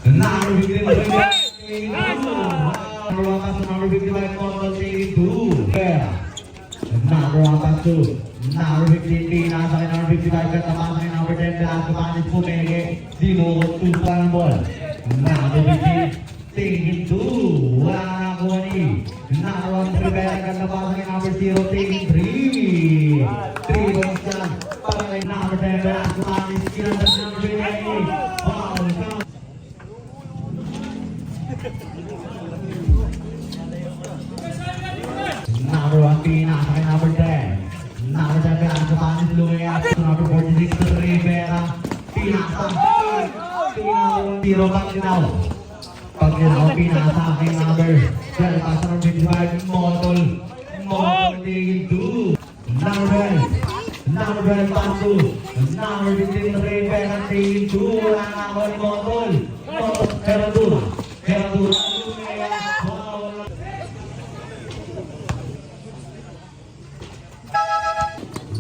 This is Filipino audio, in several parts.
Number 55. Number 1 pass to number 55. Control taking 2. Number 1 pass to number 15. Pinasa kay number 55. Katapasa kay number 10. Velasco Panis pumege. Dinukot 2 pa ng ball. Number 15. Taking 2. Wala na nakuha ni number 1 Rivera. Katapasa kay number 0. Taking 3. 3 points dyan. Para kay number 10. Velasco Panis. Kinandas number 28. Foul count. Number 1 pinasa kay number 10. Number 10 Velasco Panis lumaya. Number 46 Rivera. Pinasa. Zero back now. Pag ginawa pinasa kay number 12. Pasa ng 25. Model. Model taking 2. Number 12. Number 12 pass to number 15 Rivera taking 2. Wala na ako ni Model. Heradura. Heradura.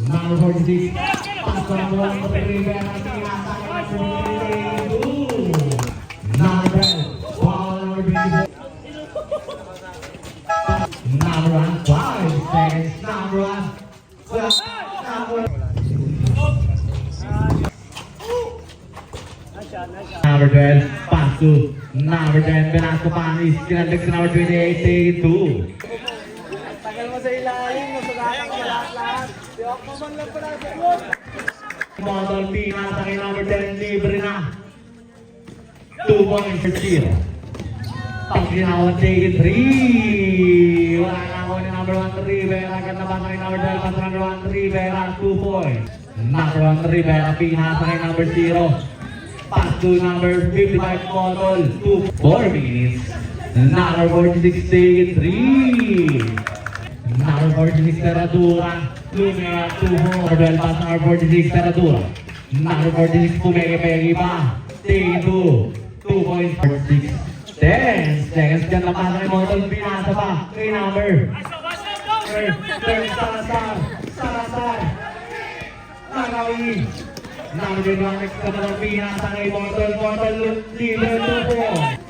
Number 46, pass to number 1 Rivera, pinasa kay number 2. Number 12, foul number 24. Number 1, 5 seconds. Number 1, number 12, pass to number 10, Velasco Panis, kinandag sa number 28, take 2. Tagal mo sa ilalim, nasugatan ka lahat-lahat. Tiyok mo man lang pala sa Model pinasa kay number 10, libre na. 2 points for 0. Pag ginawa, take 3. Wala na ako ni number 1 Rivera. Ganda pa kay number 12, pass number 1 Rivera, 2 points. Number 1 Rivera, pinasa kay number 0. Pass to number 55 Model, 4 minutes. Number 46, take 3. Number 46 Heradura, lumea 2 more. 12 pass number 46 Heradura. Number 46 pumege-pege pa. Take 2. 2 points. 46. 10 seconds dyan lang pasa kay Model. Pinasa pa kay number. Salazar. Salazar. Nagawin. Number 21 next ka naman pinasa kay Model. Model libre 2 points.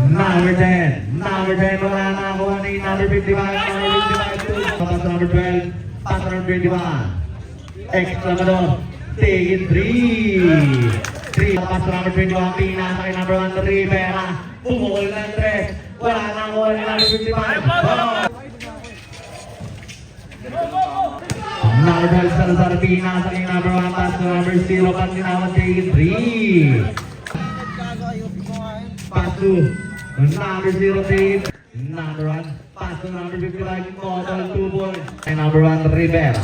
Number 10, wala na ako ni number 55, pass number 12, pass number 21, exclamador, take it 3, pass number 21, pinasa kay number 1, Rivera, pumukol ng 3, wala na ako ni number 55, number 12, Salazar, pinasa kay number 1, pass number 0, pass ginawa, take it 3, pass to number 0, take number 1, pass to number 55, Model 2 points. Kay number 1, Rivera.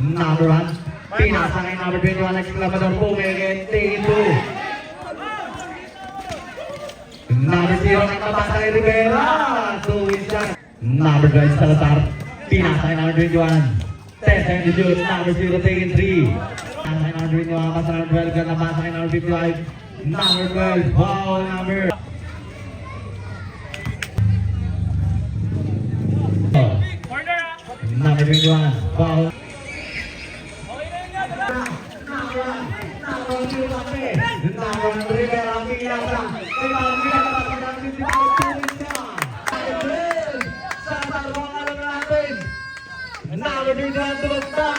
Number 1, pinasa kay number 21, exclamador, pumege, take 2. Number 0, nakapasa kay Rivera. 2 wins shot. Number 12, Salazar, pinasa kay number 21. 10 seconds to shoot, number 0, take 3. Pinasa kay number 21, pass number 12, nakapasa kay number 55. Number 12, foul number. Number 21, foul. Number 1, Rivera, pinasa. Kay number 55, Salazar, wala na natin. Number 21, tumagta.